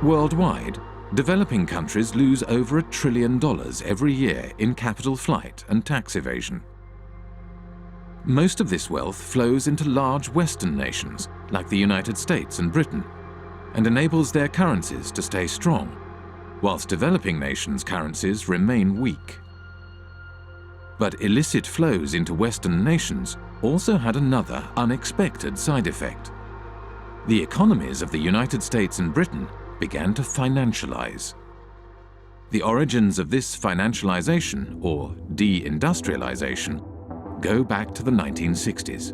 Worldwide, developing countries lose over $1 trillion every year in capital flight and tax evasion. Most of this wealth flows into large Western nations like the United States and Britain and enables their currencies to stay strong, whilst developing nations' currencies remain weak. But illicit flows into Western nations also had another unexpected side effect. The economies of the United States and Britain began to financialize. The origins of this financialization, or deindustrialization, go back to the 1960s.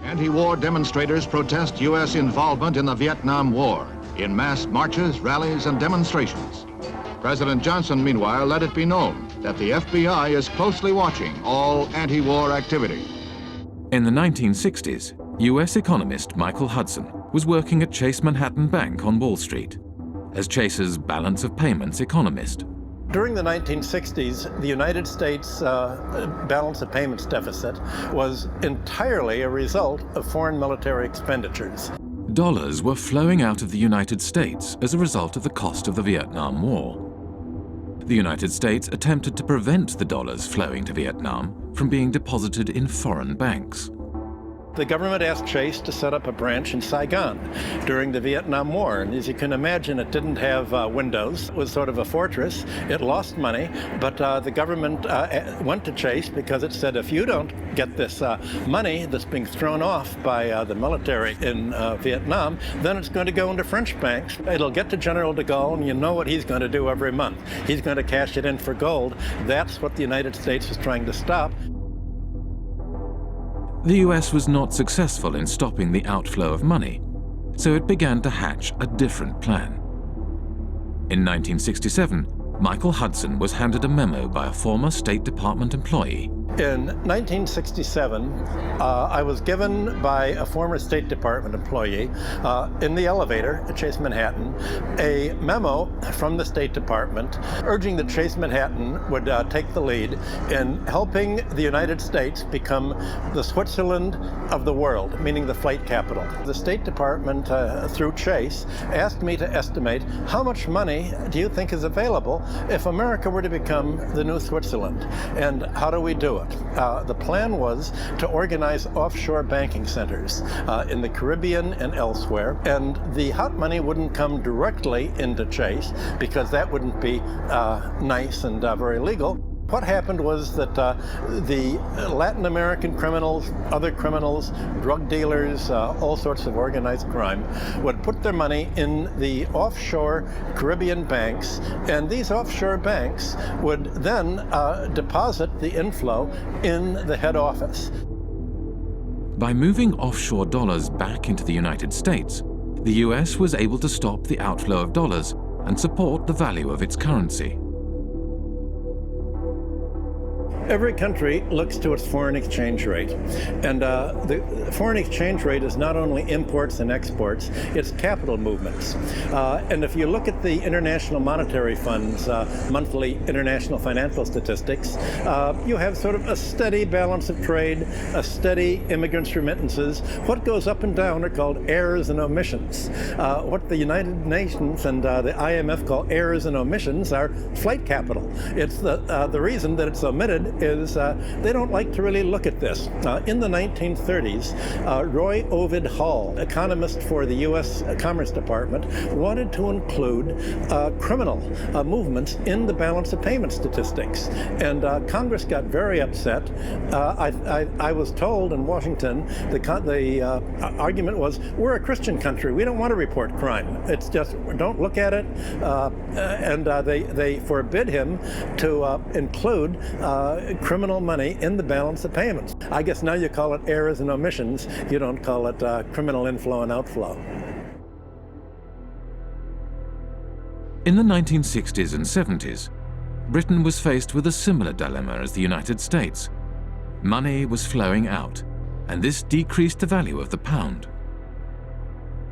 Anti-war demonstrators protest U.S. involvement in the Vietnam War in mass marches, rallies, and demonstrations. President Johnson, meanwhile, let it be known that the FBI is closely watching all anti-war activity. In the 1960s, U.S. economist Michael Hudson was working at Chase Manhattan Bank on Wall Street as Chase's balance of payments economist. During the 1960s, the United States balance of payments deficit was entirely a result of foreign military expenditures. Dollars were flowing out of the United States as a result of the cost of the Vietnam War. The United States attempted to prevent the dollars flowing to Vietnam from being deposited in foreign banks. The government asked Chase to set up a branch in Saigon during the Vietnam War. And as you can imagine, it didn't have windows. It was sort of a fortress. It lost money, but the government went to Chase because it said, if you don't get this money that's being thrown off by the military in Vietnam, then it's going to go into French banks. It'll get to General de Gaulle, and you know what he's going to do every month. He's going to cash it in for gold. That's what the United States was trying to stop. The US was not successful in stopping the outflow of money, so it began to hatch a different plan. In 1967, Michael Hudson was handed a memo by a former State Department employee. In 1967, I was given by a former State Department employee in the elevator at Chase Manhattan a memo from the State Department urging that Chase Manhattan would take the lead in helping the United States become the Switzerland of the world, meaning the flight capital. The State Department, through Chase, asked me to estimate how much money do you think is available if America were to become the new Switzerland, and how do we do it? The plan was to organize offshore banking centers in the Caribbean and elsewhere, and the hot money wouldn't come directly into Chase because that wouldn't be nice and very legal. What happened was that the Latin American criminals, other criminals, drug dealers, all sorts of organized crime would put their money in the offshore Caribbean banks, and these offshore banks would then deposit the inflow in the head office. By moving offshore dollars back into the United States, the US was able to stop the outflow of dollars and support the value of its currency. Every country looks to its foreign exchange rate, and the foreign exchange rate is not only imports and exports, it's capital movements. And if you look at the International Monetary Fund's monthly international financial statistics, you have sort of a steady balance of trade, a steady immigrants' remittances. What goes up and down are called errors and omissions. What the United Nations and the IMF call errors and omissions are flight capital. It's the reason that it's omitted is they don't like to really look at this. In the 1930s, Roy Ovid Hall, economist for the U.S. Commerce Department, wanted to include criminal movements in the balance of payment statistics. And Congress got very upset. I was told in Washington, the argument was, we're a Christian country. We don't want to report crime. It's just, don't look at it. And they forbid him to include criminal money in the balance of payments. I guess now you call it errors and omissions. You don't call it criminal inflow and outflow. In the 1960s and 70s, Britain was faced with a similar dilemma as the United States. Money was flowing out, and this decreased the value of the pound.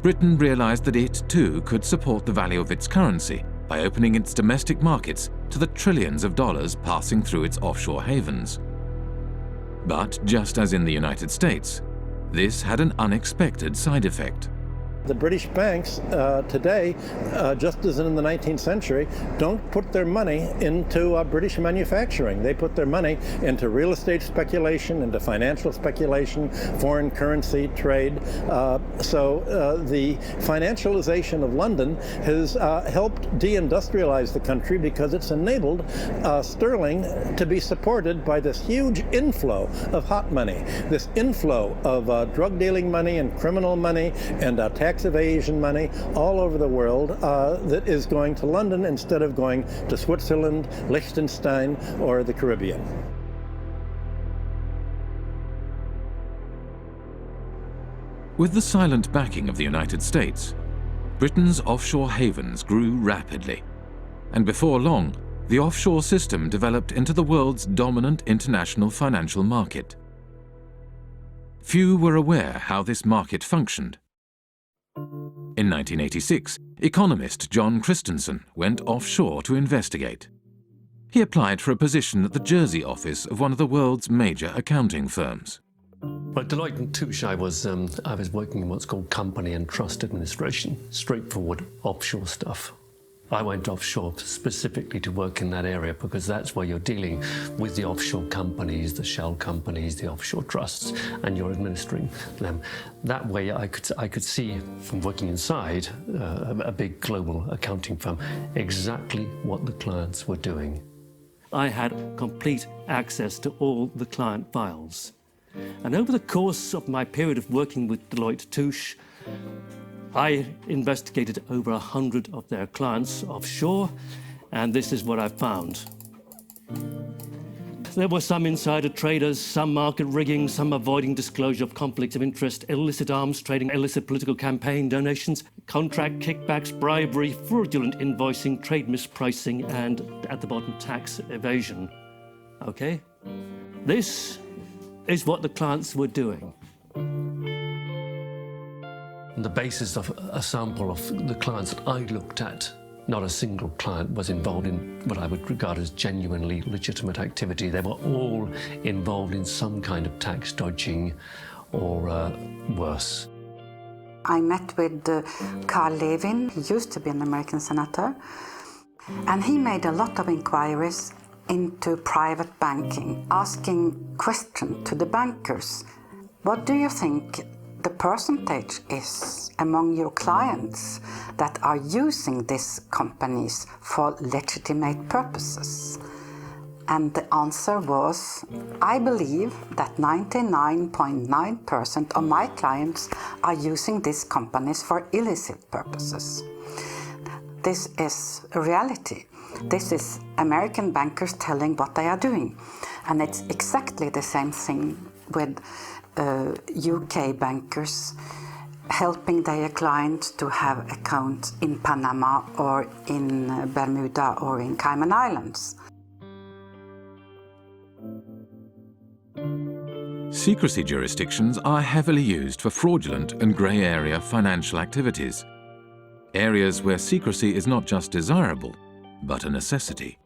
Britain realized that it, too, could support the value of its currency by opening its domestic markets to the trillions of dollars passing through its offshore havens. But just as in the United States, this had an unexpected side effect. The British banks today, just as in the 19th century, don't put their money into British manufacturing. They put their money into real estate speculation, into financial speculation, foreign currency trade. So the financialization of London has helped deindustrialize the country because it's enabled sterling to be supported by this huge inflow of hot money, this inflow of drug dealing money and criminal money and tax evasion money all over the world that is going to London instead of going to Switzerland, Liechtenstein, or the Caribbean. With the silent backing of the United States, Britain's offshore havens grew rapidly, and before long, the offshore system developed into the world's dominant international financial market. Few were aware how this market functioned. In 1986, economist John Christensen went offshore to investigate. He applied for a position at the Jersey office of one of the world's major accounting firms. At Deloitte & Touche, I was working in what's called company and trust administration, straightforward offshore stuff. I went offshore specifically to work in that area because that's where you're dealing with the offshore companies, the shell companies, the offshore trusts, and you're administering them. That way I could see from working inside a big global accounting firm exactly what the clients were doing. I had complete access to all the client files. And over the course of my period of working with Deloitte & Touche, I investigated over 100 of their clients offshore, and this is what I found. There were some insider traders, some market rigging, some avoiding disclosure of conflicts of interest, illicit arms trading, illicit political campaign donations, contract kickbacks, bribery, fraudulent invoicing, trade mispricing, and at the bottom, tax evasion. Okay? This is what the clients were doing. On the basis of a sample of the clients that I looked at, not a single client was involved in what I would regard as genuinely legitimate activity. They were all involved in some kind of tax dodging or worse. I met with Carl Levin. He used to be an American senator, and he made a lot of inquiries into private banking, asking questions to the bankers. What do you think the percentage is among your clients that are using these companies for legitimate purposes? And the answer was, I believe that 99.9% of my clients are using these companies for illicit purposes. This is a reality. This is American bankers telling what they are doing. And it's exactly the same thing with UK bankers helping their clients to have accounts in Panama or in Bermuda or in Cayman Islands. Secrecy jurisdictions are heavily used for fraudulent and grey area financial activities, areas where secrecy is not just desirable, but a necessity.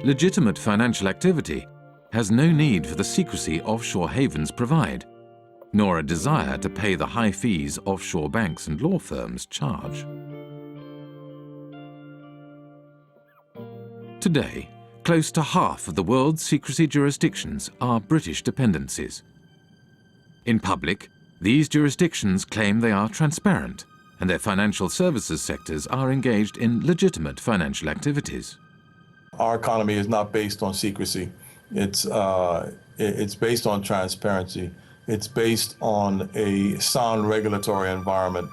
Legitimate financial activity has no need for the secrecy offshore havens provide, nor a desire to pay the high fees offshore banks and law firms charge. Today, close to half of the world's secrecy jurisdictions are British dependencies. In public, these jurisdictions claim they are transparent and their financial services sectors are engaged in legitimate financial activities. Our economy is not based on secrecy. It's based on transparency. It's based on a sound regulatory environment.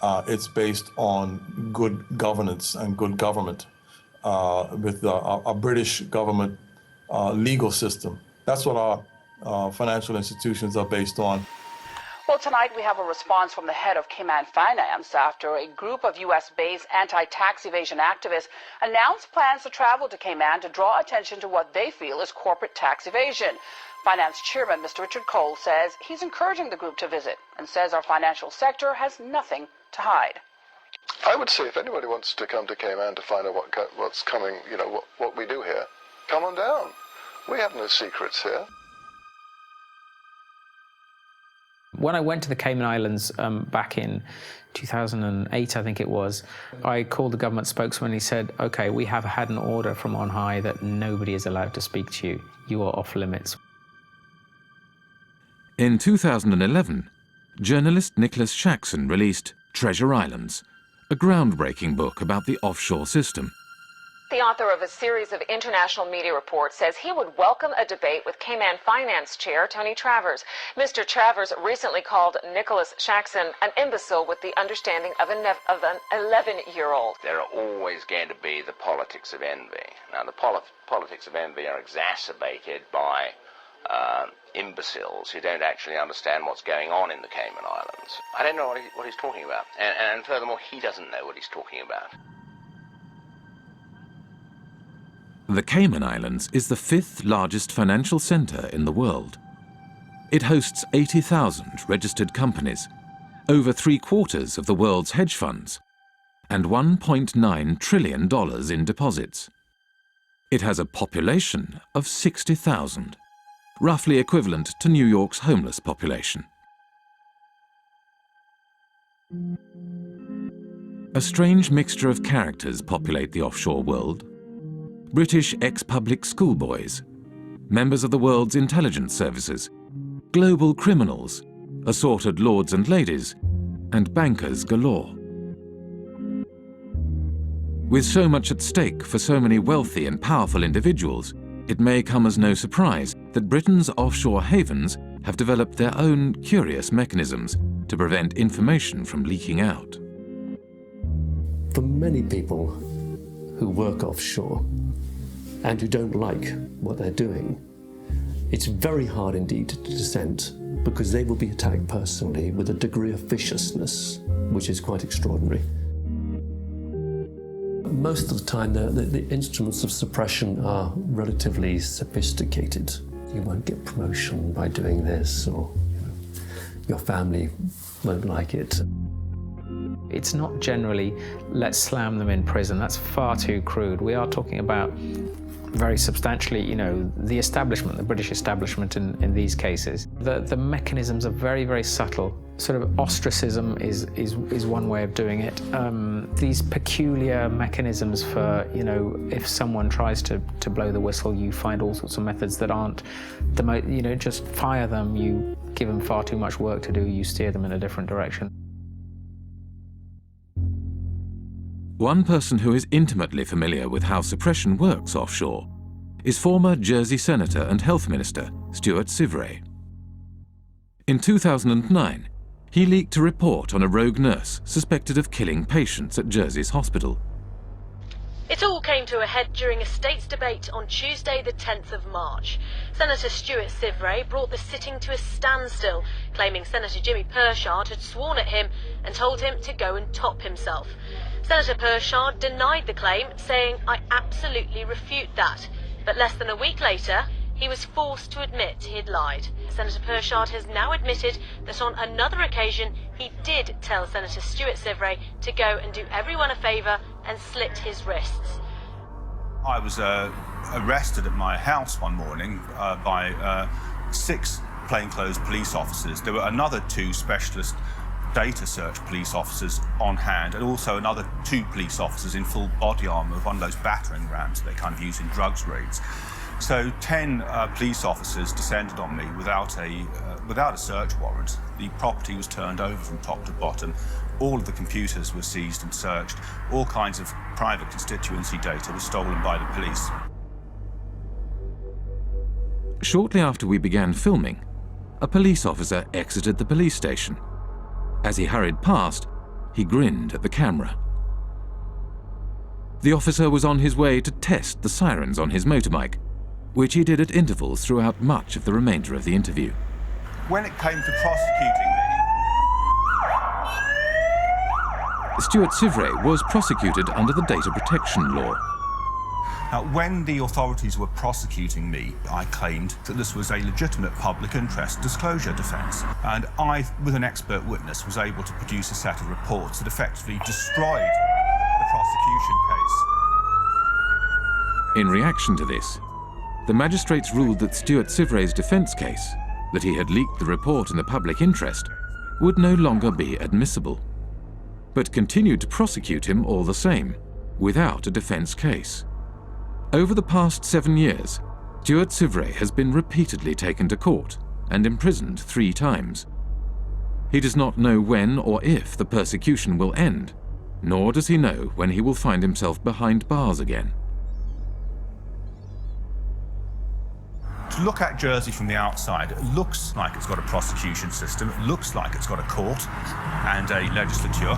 It's based on good governance and good government with a British government legal system. That's what our financial institutions are based on. Well, tonight we have a response from the head of Cayman Finance after a group of U.S.-based anti-tax evasion activists announced plans to travel to Cayman to draw attention to what they feel is corporate tax evasion. Finance Chairman Mr. Richard Cole says he's encouraging the group to visit and says our financial sector has nothing to hide. I would say if anybody wants to come to Cayman to find out what's coming, you know, what we do here, come on down. We have no secrets here. When I went to the Cayman Islands back in 2008, I think it was, I called the government spokesman and he said, OK, we have had an order from on high that nobody is allowed to speak to you. You are off limits. In 2011, journalist Nicholas Shaxson released Treasure Islands, a groundbreaking book about the offshore system. The author of a series of international media reports says he would welcome a debate with Cayman Finance Chair Tony Travers. Mr. Travers recently called Nicholas Shaxson an imbecile with the understanding of an 11-year-old. There are always going to be the politics of envy. Now, the politics of envy are exacerbated by imbeciles who don't actually understand what's going on in the Cayman Islands. I don't know what he's talking about. And furthermore, he doesn't know what he's talking about. The Cayman Islands is the 5th largest financial centre in the world. It hosts 80,000 registered companies, over 3/4 of the world's hedge funds, and $1.9 trillion in deposits. It has a population of 60,000, roughly equivalent to New York's homeless population. A strange mixture of characters populate the offshore world. British ex-public schoolboys, members of the world's intelligence services, global criminals, assorted lords and ladies, and bankers galore. With so much at stake for so many wealthy and powerful individuals, it may come as no surprise that Britain's offshore havens have developed their own curious mechanisms to prevent information from leaking out. For many people who work offshore and who don't like what they're doing, it's very hard indeed to dissent, because they will be attacked personally with a degree of viciousness which is quite extraordinary. Most of the time, the instruments of suppression are relatively sophisticated. You won't get promotion by doing this, or your family won't like it. It's not generally, let's slam them in prison. That's far too crude. We are talking about very substantially, the establishment, the British establishment in these cases. The mechanisms are very, very subtle. Sort of ostracism is one way of doing it. These peculiar mechanisms for, if someone tries to blow the whistle, you find all sorts of methods that aren't the just fire them, you give them far too much work to do, you steer them in a different direction. One person who is intimately familiar with how suppression works offshore is former Jersey Senator and Health Minister Stuart Sivray. In 2009, he leaked a report on a rogue nurse suspected of killing patients at Jersey's hospital. It all came to a head during a state's debate on Tuesday the 10th of March. Senator Stuart Sivray brought the sitting to a standstill, claiming Senator Jimmy Pershard had sworn at him and told him to go and top himself. Senator Pershard denied the claim, saying, "I absolutely refute that." But less than a week later, he was forced to admit he'd lied. Senator Pershard has now admitted that on another occasion he did tell Senator Stuart Sivray to go and do everyone a favour and slit his wrists. I was arrested at my house one morning by 6 plainclothes police officers. There were another 2 specialist data search police officers on hand, and also another 2 police officers in full body armour of one of those battering rams they kind of use in drugs raids. So 10 police officers descended on me without a search warrant. The property was turned over from top to bottom. All of the computers were seized and searched. All kinds of private constituency data was stolen by the police. Shortly after we began filming, a police officer exited the police station. As he hurried past, he grinned at the camera. The officer was on his way to test the sirens on his motorbike, which he did at intervals throughout much of the remainder of the interview. When it came to prosecuting me, Stuart Sivray was prosecuted under the data protection law. Now, when the authorities were prosecuting me, I claimed that this was a legitimate public interest disclosure defence. And I, with an expert witness, was able to produce a set of reports that effectively destroyed the prosecution case. In reaction to this, the magistrates ruled that Stuart Sivray's defence case that he had leaked the report in the public interest would no longer be admissible, but continued to prosecute him all the same, without a defense case. Over the past 7 years, Stuart Sivray has been repeatedly taken to court and imprisoned 3 times. He does not know when or if the persecution will end, nor does he know when he will find himself behind bars again. To look at Jersey from the outside, it looks like it's got a prosecution system, it looks like it's got a court and a legislature,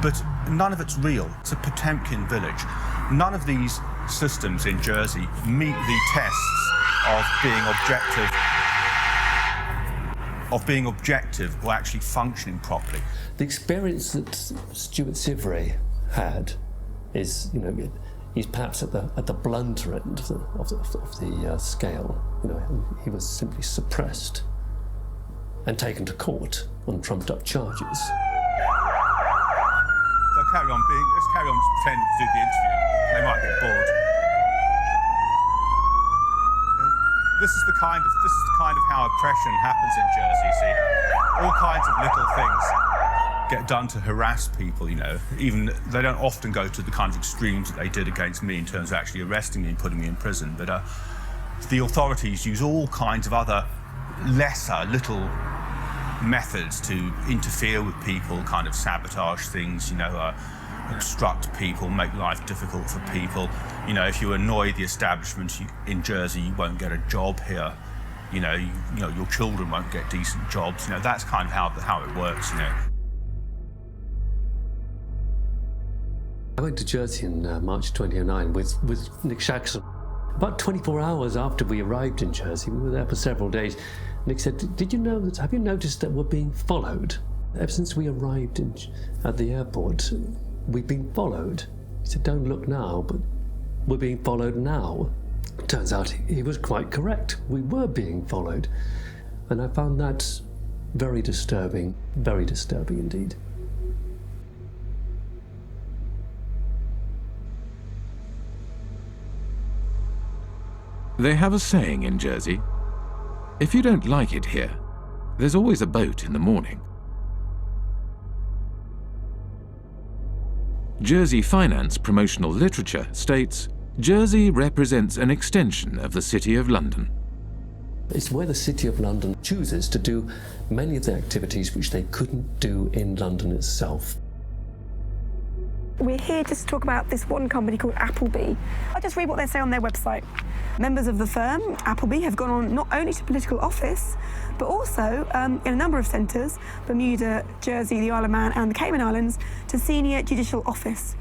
but none of it's real. It's a Potemkin village. None of these systems in Jersey meet the tests of being objective or actually functioning properly. The experience that Stuart Sivray had is, he's perhaps at the blunter end of the scale. He was simply suppressed and taken to court on trumped-up charges. So let's carry on pretending to do the interview. They might get bored. This is the kind of how oppression happens in Jersey. You see, all kinds of little things get done to harass people. Even they don't often go to the kind of extremes that they did against me in terms of actually arresting me and putting me in prison. But the authorities use all kinds of other lesser little methods to interfere with people, kind of sabotage things. Obstruct people, make life difficult for people. If you annoy the establishment in Jersey, you won't get a job here. Your children won't get decent jobs. That's kind of how it works. I went to Jersey in March 2009 with Nick Shaxson. About 24 hours after we arrived in Jersey, we were there for several days. Nick said, have you noticed that we're being followed? Ever since we arrived at the airport, we've been followed. He said, don't look now, but we're being followed now. Turns out he was quite correct. We were being followed. And I found that very disturbing indeed. They have a saying in Jersey, if you don't like it here, there's always a boat in the morning. Jersey finance promotional literature states, Jersey represents an extension of the City of London. It's where the City of London chooses to do many of the activities which they couldn't do in London itself. We're here just to talk about this one company called Appleby. I'll just read what they say on their website. Members of the firm, Appleby, have gone on not only to political office, but also in a number of centres, Bermuda, Jersey, the Isle of Man and the Cayman Islands, to senior judicial office.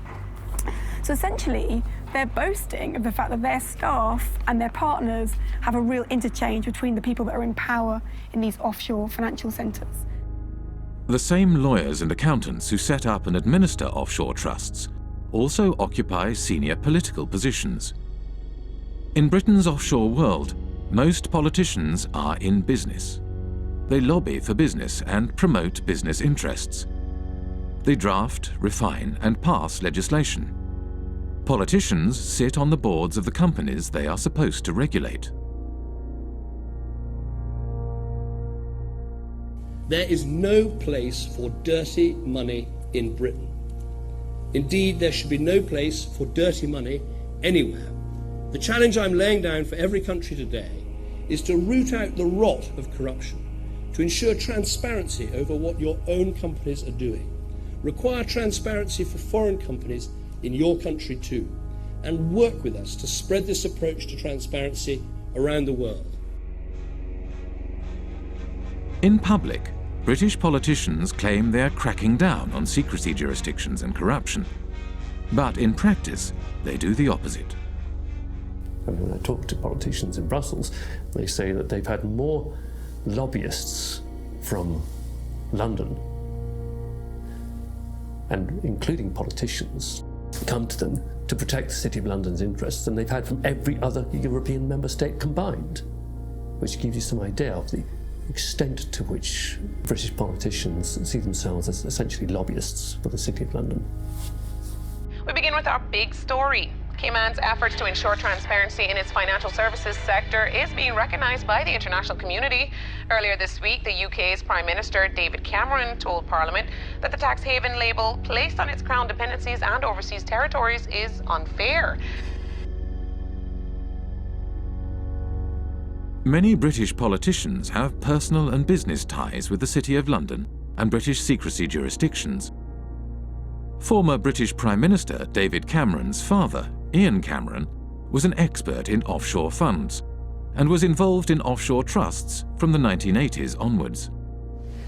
So essentially, they're boasting of the fact that their staff and their partners have a real interchange between the people that are in power in these offshore financial centres. The same lawyers and accountants who set up and administer offshore trusts also occupy senior political positions. In Britain's offshore world, most politicians are in business. They lobby for business and promote business interests. They draft, refine, and pass legislation. Politicians sit on the boards of the companies they are supposed to regulate. There is no place for dirty money in Britain. Indeed, there should be no place for dirty money anywhere. The challenge I'm laying down for every country today is to root out the rot of corruption, to ensure transparency over what your own companies are doing, require transparency for foreign companies in your country too, and work with us to spread this approach to transparency around the world. In public, British politicians claim they are cracking down on secrecy jurisdictions and corruption. But in practice, they do the opposite. And when I talk to politicians in Brussels, they say that they've had more lobbyists from London, and including politicians, come to them to protect the City of London's interests than they've had from every other European member state combined, which gives you some idea of the extent to which British politicians see themselves as essentially lobbyists for the City of London. We begin with our big story. Cayman's efforts to ensure transparency in its financial services sector is being recognized by the international community. Earlier this week, the UK's Prime Minister David Cameron told Parliament that the tax haven label placed on its crown dependencies and overseas territories is unfair. Many British politicians have personal and business ties with the City of London and British secrecy jurisdictions. Former British Prime Minister David Cameron's father, Ian Cameron, was an expert in offshore funds and was involved in offshore trusts from the 1980s onwards.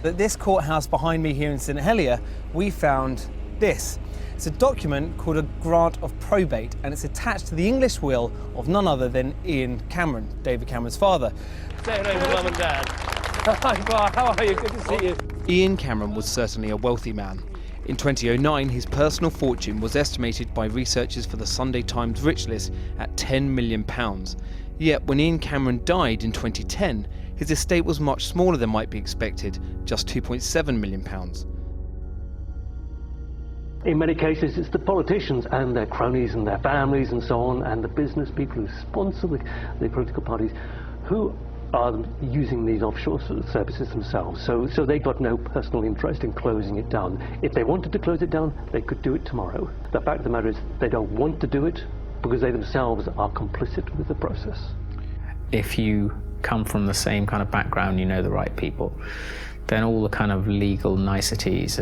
At this courthouse behind me here in St Helier, we found this. It's a document called a grant of probate, and it's attached to the English will of none other than Ian Cameron, David Cameron's father. Say hello to Mum and Dad. Hi, Bar, how are you? Good to see you. Ian Cameron was certainly a wealthy man. In 2009, his personal fortune was estimated by researchers for the Sunday Times Rich List at £10 million. Yet when Ian Cameron died in 2010, his estate was much smaller than might be expected, just £2.7 million. In many cases, it's the politicians and their cronies and their families and so on, and the business people who sponsor the political parties, who are using these offshore services themselves. So they've got no personal interest in closing it down. If they wanted to close it down, they could do it tomorrow. The fact of the matter is they don't want to do it because they themselves are complicit with the process. If you come from the same kind of background, you know the right people, then all the kind of legal niceties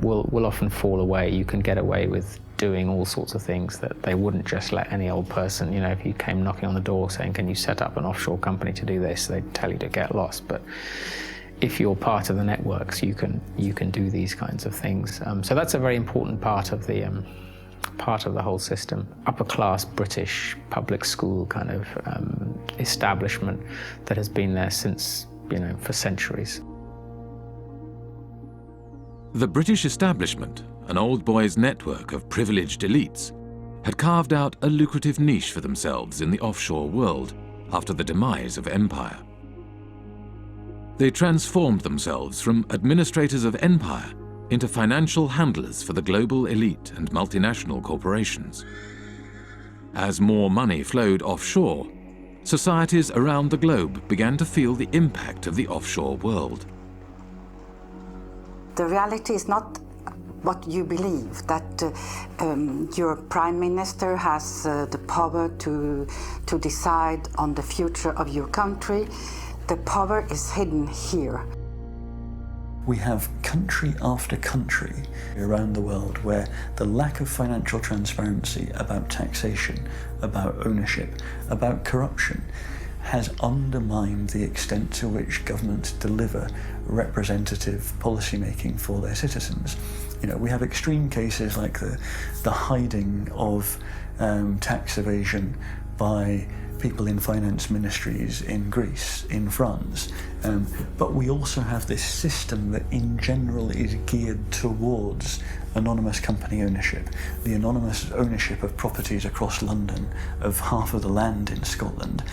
will often fall away. You can get away with doing all sorts of things that they wouldn't just let any old person. You know, if you came knocking on the door saying, can you set up an offshore company to do this, they'd tell you to get lost. But if you're part of the networks, you can do these kinds of things. So that's a very important part of the whole system. Upper class British public school kind of establishment that has been there since, for centuries. The British establishment, an old boys' network of privileged elites, had carved out a lucrative niche for themselves in the offshore world after the demise of empire. They transformed themselves from administrators of empire into financial handlers for the global elite and multinational corporations. As more money flowed offshore, societies around the globe began to feel the impact of the offshore world. The reality is not what you believe, that your prime minister has the power to decide on the future of your country. The power is hidden here. We have country after country around the world where the lack of financial transparency about taxation, about ownership, about corruption has undermined the extent to which governments deliver representative policymaking for their citizens. We have extreme cases like the hiding of tax evasion by people in finance ministries in Greece, in France, but we also have this system that in general is geared towards anonymous company ownership, the anonymous ownership of properties across London, of half of the land in Scotland.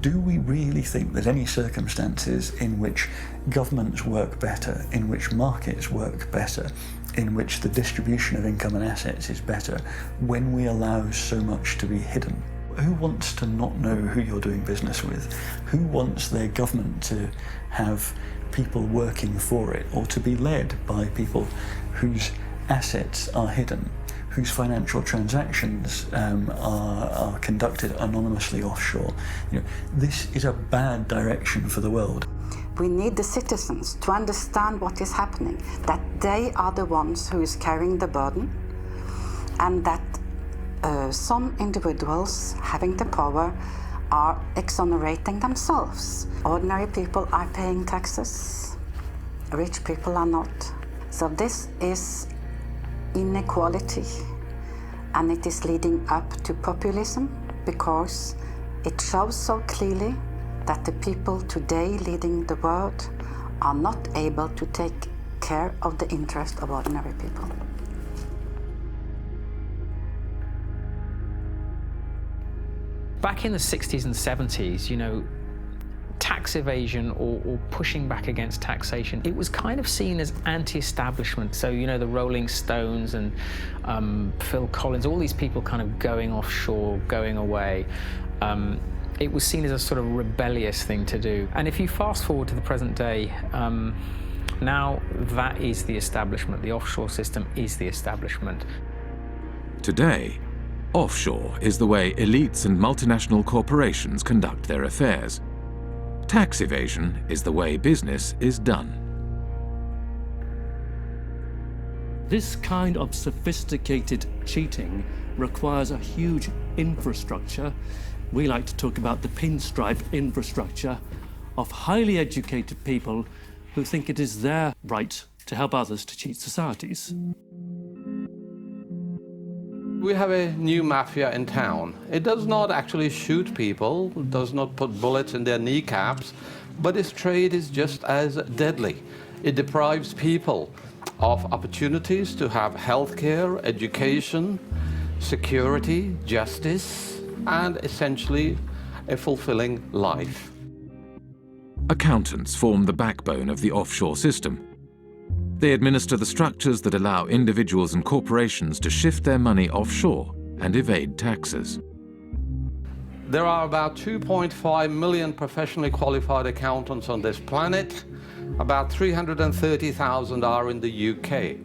Do we really think there's any circumstances in which governments work better, in which markets work better, in which the distribution of income and assets is better, when we allow so much to be hidden? Who wants to not know who you're doing business with? Who wants their government to have people working for it, or to be led by people whose assets are hidden, whose financial transactions are conducted anonymously offshore? This is a bad direction for the world. We need the citizens to understand what is happening, that they are the ones who is carrying the burden, and that some individuals having the power are exonerating themselves. Ordinary people are paying taxes, rich people are not. So this is inequality, and it is leading up to populism, because it shows so clearly that the people today leading the world are not able to take care of the interest of ordinary people. Back in the 60s and 70s, tax evasion or pushing back against taxation, it was kind of seen as anti-establishment. So, the Rolling Stones and Phil Collins, all these people kind of going offshore, going away. It was seen as a sort of rebellious thing to do. And if you fast forward to the present day, now that is the establishment. The offshore system is the establishment. Today, offshore is the way elites and multinational corporations conduct their affairs. Tax evasion is the way business is done. This kind of sophisticated cheating requires a huge infrastructure. We like to talk about the pinstripe infrastructure of highly educated people who think it is their right to help others to cheat societies. We have a new mafia in town. It does not actually shoot people, does not put bullets in their kneecaps, but its trade is just as deadly. It deprives people of opportunities to have healthcare, education, security, justice, and essentially a fulfilling life. Accountants form the backbone of the offshore system. They administer the structures that allow individuals and corporations to shift their money offshore and evade taxes. There are about 2.5 million professionally qualified accountants on this planet. About 330,000 are in the UK.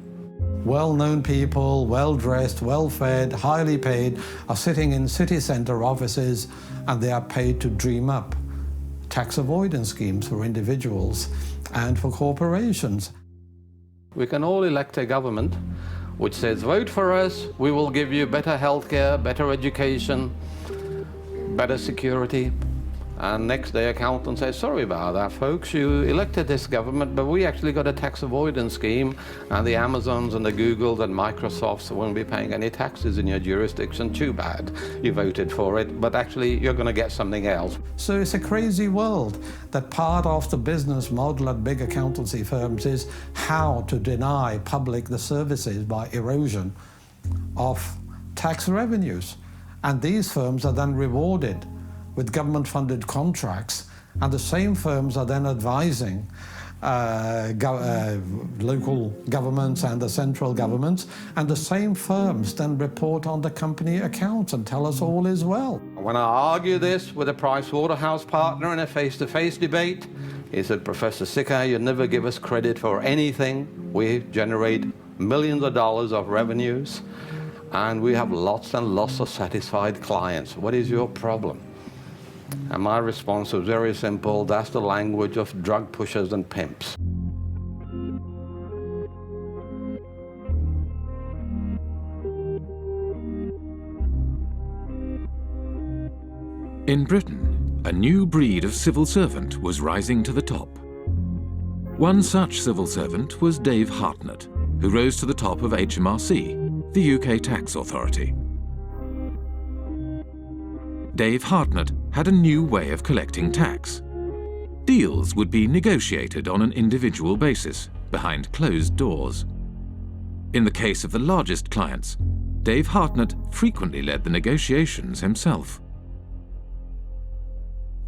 Well-known people, well-dressed, well-fed, highly paid, are sitting in city centre offices, and they are paid to dream up tax avoidance schemes for individuals and for corporations. We can all elect a government which says, vote for us, we will give you better healthcare, better education, better security. And next day accountants say, sorry about that folks, you elected this government, but we actually got a tax avoidance scheme, and the Amazons and the Googles and Microsofts won't be paying any taxes in your jurisdiction. Too bad. You voted for it, but actually you're going to get something else. So it's a crazy world that part of the business model at big accountancy firms is how to deny public the services by erosion of tax revenues. And these firms are then rewarded with government-funded contracts, and the same firms are then advising local governments and the central governments, and the same firms then report on the company accounts and tell us all is well. When I argue this with a Pricewaterhouse partner in a face-to-face debate, he said, Professor Sicker, you never give us credit for anything. We generate millions of dollars of revenues, and we have lots and lots of satisfied clients. What is your problem? And my response was very simple, that's the language of drug pushers and pimps. In Britain, a new breed of civil servant was rising to the top. One such civil servant was Dave Hartnett, who rose to the top of HMRC, the UK tax authority. Dave Hartnett had a new way of collecting tax. Deals would be negotiated on an individual basis, behind closed doors. In the case of the largest clients, Dave Hartnett frequently led the negotiations himself.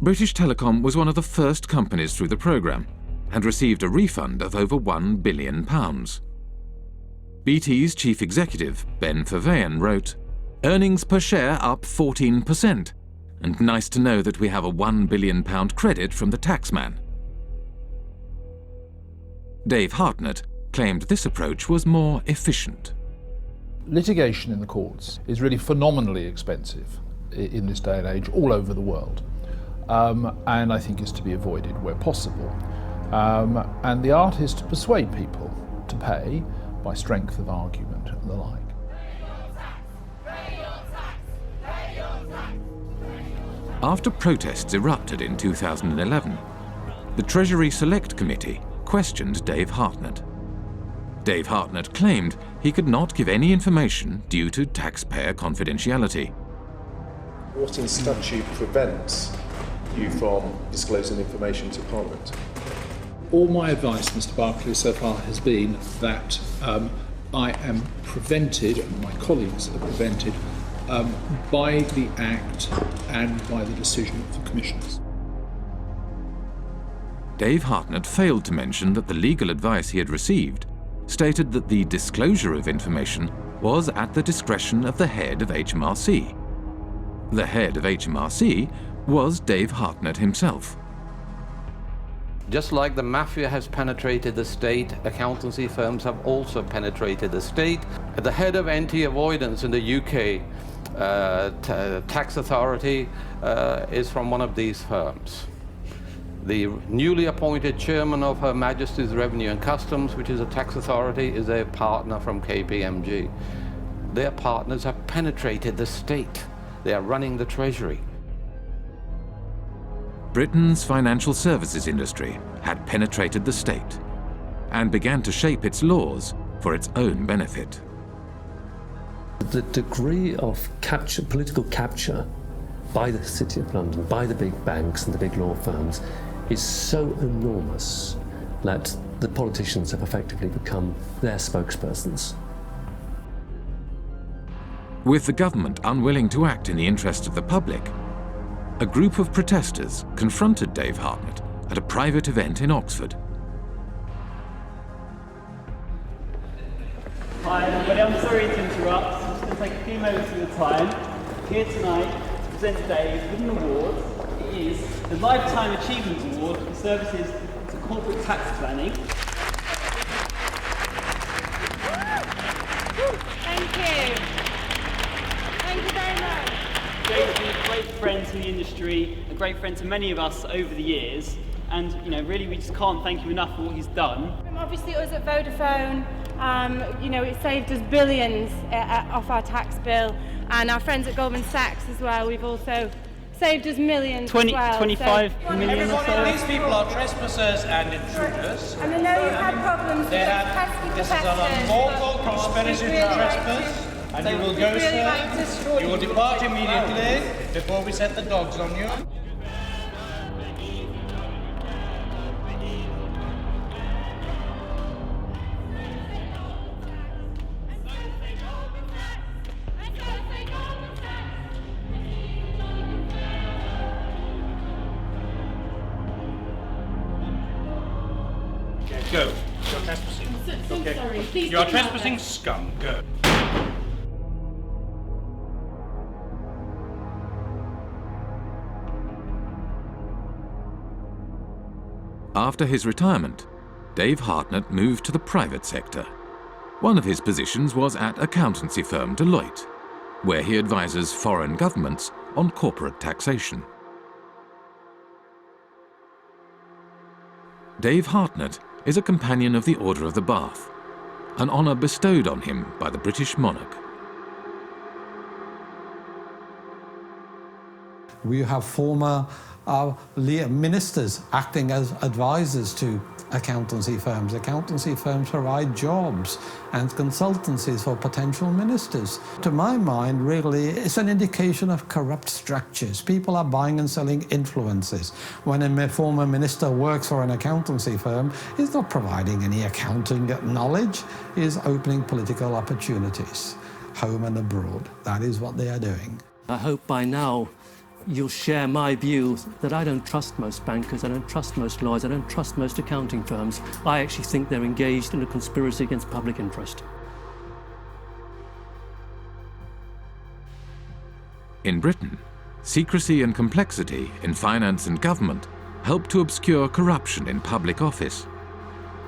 British Telecom was one of the first companies through the programme and received a refund of over £1 billion. BT's chief executive, Ben Verweyen, wrote, "Earnings per share up 14%, and nice to know that we have a £1 billion credit from the taxman." Dave Hartnett claimed this approach was more efficient. Litigation in the courts is really phenomenally expensive in this day and age all over the world, and I think is to be avoided where possible. And the art is to persuade people to pay by strength of argument and the like. After protests erupted in 2011, the Treasury Select Committee questioned Dave Hartnett. Dave Hartnett claimed he could not give any information due to taxpayer confidentiality. What in statute prevents you from disclosing information to Parliament? All my advice, Mr. Barclay, so far has been that I am prevented, and my colleagues are prevented, by the Act and by the decision of the Commissioners. Dave Hartnett failed to mention that the legal advice he had received stated that the disclosure of information was at the discretion of the head of HMRC. The head of HMRC was Dave Hartnett himself. Just like the mafia has penetrated the state, accountancy firms have also penetrated the state. At the head of anti-avoidance in the UK, tax authority is from one of these firms. The newly appointed chairman of Her Majesty's Revenue and Customs, which is a tax authority, is a partner from KPMG. Their partners have penetrated the state. They are running the treasury. Britain's financial services industry had penetrated the state and began to shape its laws for its own benefit. The degree of political capture by the City of London, by the big banks and the big law firms, is so enormous that the politicians have effectively become their spokespersons. With the government unwilling to act in the interest of the public, a group of protesters confronted Dave Hartnett at a private event in Oxford. Hi everybody, I'm sorry to interrupt. I'm just going to take a few moments of your time. Here tonight to present Dave with an award. It is the Lifetime Achievement Award for services to corporate tax planning. Thank you. Thank you very much. Dave's been a great friend to the industry, a great friend to many of us over the years, and really we just can't thank him enough for what he's done. Obviously us at Vodafone, it saved us billions off our tax bill, and our friends at Goldman Sachs as well, we've also saved us millions as well. 25 million or so. These people are trespassers and intruders. And I know you've had problems with this is an unlawful conspiracy to trespass. And you will go, sir. You will depart immediately before we set the dogs on you. Go. You're trespassing. Okay. Sorry. Please you are trespassing, scum. Go. After his retirement, Dave Hartnett moved to the private sector. One of his positions was at accountancy firm Deloitte, where he advises foreign governments on corporate taxation. Dave Hartnett is a companion of the Order of the Bath, an honour bestowed on him by the British monarch. We have former ministers acting as advisors to accountancy firms. Accountancy firms provide jobs and consultancies for potential ministers. To my mind, really, it's an indication of corrupt structures. People are buying and selling influences. When a former minister works for an accountancy firm, he's not providing any accounting knowledge, he's opening political opportunities, home and abroad. That is what they are doing. I hope by now you'll share my view that I don't trust most bankers, I don't trust most lawyers, I don't trust most accounting firms. I actually think they're engaged in a conspiracy against public interest. In Britain, secrecy and complexity in finance and government help to obscure corruption in public office.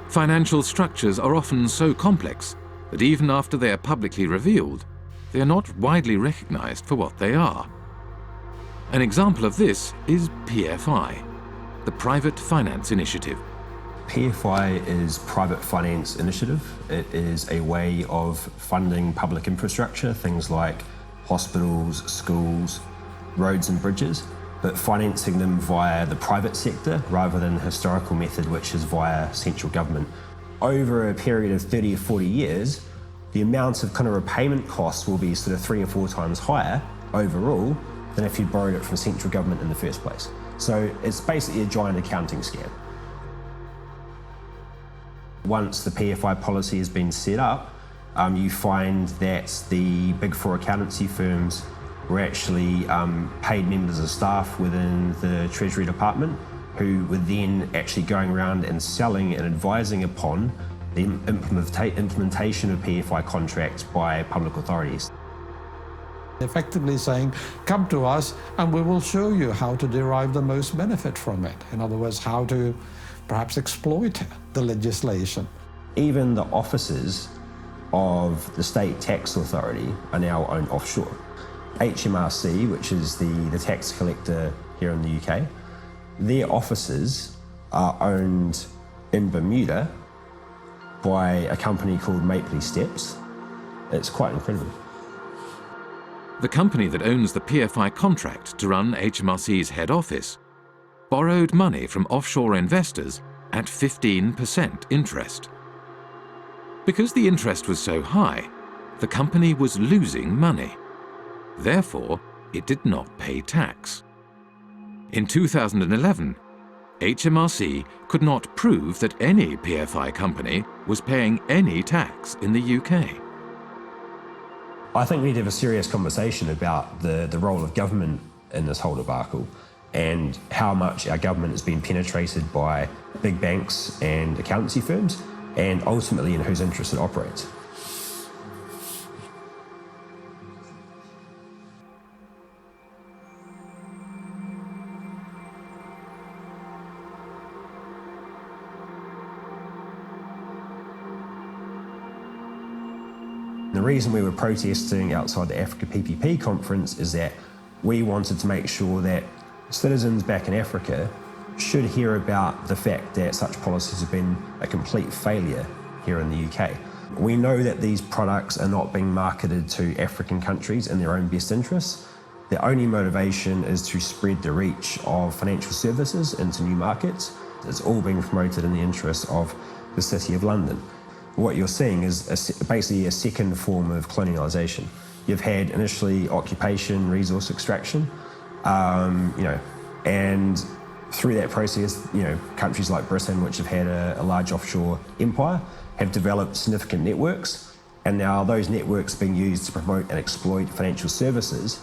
Financial structures are often so complex that even after they are publicly revealed, they are not widely recognized for what they are. An example of this is PFI, the Private Finance Initiative. PFI is Private Finance Initiative. It is a way of funding public infrastructure, things like hospitals, schools, roads and bridges, but financing them via the private sector rather than the historical method, which is via central government. Over a period of 30 or 40 years, the amount of kind of repayment costs will be sort of 3 or 4 times higher overall than if you borrowed it from central government in the first place. So it's basically a giant accounting scam. Once the PFI policy has been set up, you find that the big 4 accountancy firms were actually paid members of staff within the Treasury Department who were then actually going around and selling and advising upon the implementation of PFI contracts by public authorities. Effectively saying, come to us and we will show you how to derive the most benefit from it. In other words, how to perhaps exploit the legislation. Even the offices of the state tax authority are now owned offshore. HMRC, which is the tax collector here in the UK, their offices are owned in Bermuda by a company called Mapley Steps. It's quite incredible. The company that owns the PFI contract to run HMRC's head office borrowed money from offshore investors at 15% interest. Because the interest was so high, the company was losing money. Therefore, it did not pay tax. In 2011, HMRC could not prove that any PFI company was paying any tax in the UK. I think we need to have a serious conversation about the role of government in this whole debacle and how much our government has been penetrated by big banks and accountancy firms, and ultimately in whose interest it operates. The reason we were protesting outside the Africa PPP conference is that we wanted to make sure that citizens back in Africa should hear about the fact that such policies have been a complete failure here in the UK. We know that these products are not being marketed to African countries in their own best interests. The only motivation is to spread the reach of financial services into new markets. It's all being promoted in the interest of the City of London. What you're seeing is basically a second form of colonialisation. You've had initially occupation, resource extraction, and through that process, countries like Britain, which have had a large offshore empire, have developed significant networks, and now those networks are being used to promote and exploit financial services.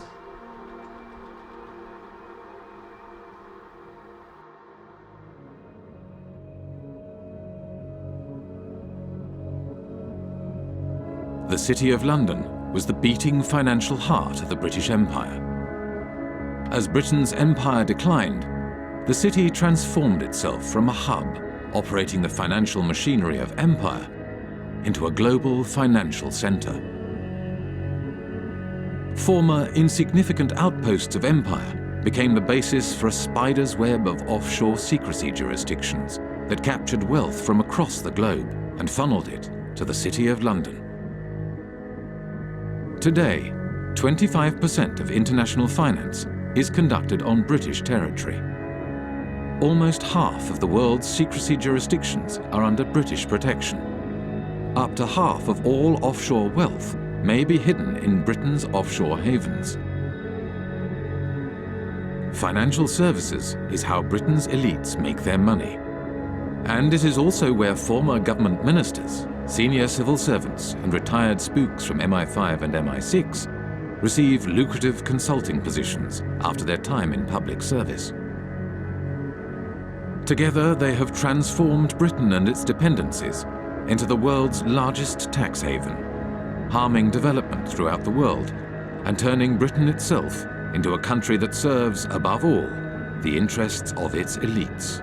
The City of London was the beating financial heart of the British Empire. As Britain's empire declined, the city transformed itself from a hub operating the financial machinery of empire into a global financial centre. Former insignificant outposts of empire became the basis for a spider's web of offshore secrecy jurisdictions that captured wealth from across the globe and funneled it to the City of London. Today, 25% of international finance is conducted on British territory. Almost half of the world's secrecy jurisdictions are under British protection. Up to half of all offshore wealth may be hidden in Britain's offshore havens. Financial services is how Britain's elites make their money. And it is also where former government ministers, senior civil servants and retired spooks from MI5 and MI6 receive lucrative consulting positions after their time in public service. Together, they have transformed Britain and its dependencies into the world's largest tax haven, harming development throughout the world and turning Britain itself into a country that serves, above all, the interests of its elites.